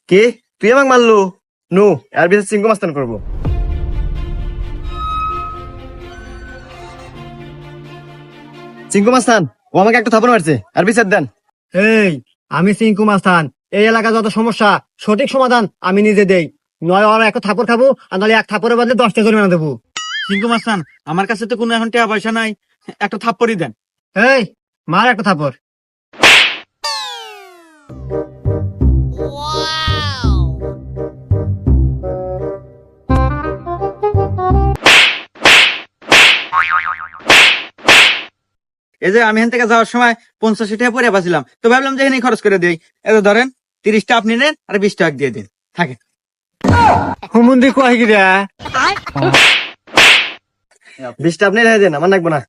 কি তুই আমাকে মারলু? নু এর বিচার চিঙ্কু মাস্তান করবো। চিঙ্কু মাস্তান ও আমাকে একটা থাপড় মারছে, আর বিচার দেন। এই আমি সিংকু মাস্তান, এই এলাকার যত সমস্যা সঠিক সমাধান আমি নিজে দেই। নয় ওরা এক থাপড় খাবো, আর নাহলে এক থাপড়ের বদলে 10টা জরিমানা দেবো। সিংকু মাস্তান, আমার কাছে তো কোনো এখন টাকা পয়সা নাই, একটা থাপ্পড়ই দেন। এই মার একটা থাপড়। এই যে আমি এখান থেকে যাওয়ার সময় 50 টাকা পরে বাঁচিলাম, তো ভাবলাম যে এখানে খরচ করে দিই। এই যে ধরেন 30টা আপনি নেন আর 20 টাকা দিয়ে দিন, থাকে। হুমুন্দি কয় কি রে? 20টা আপনি রেখে দেন, আমার লাগবো না।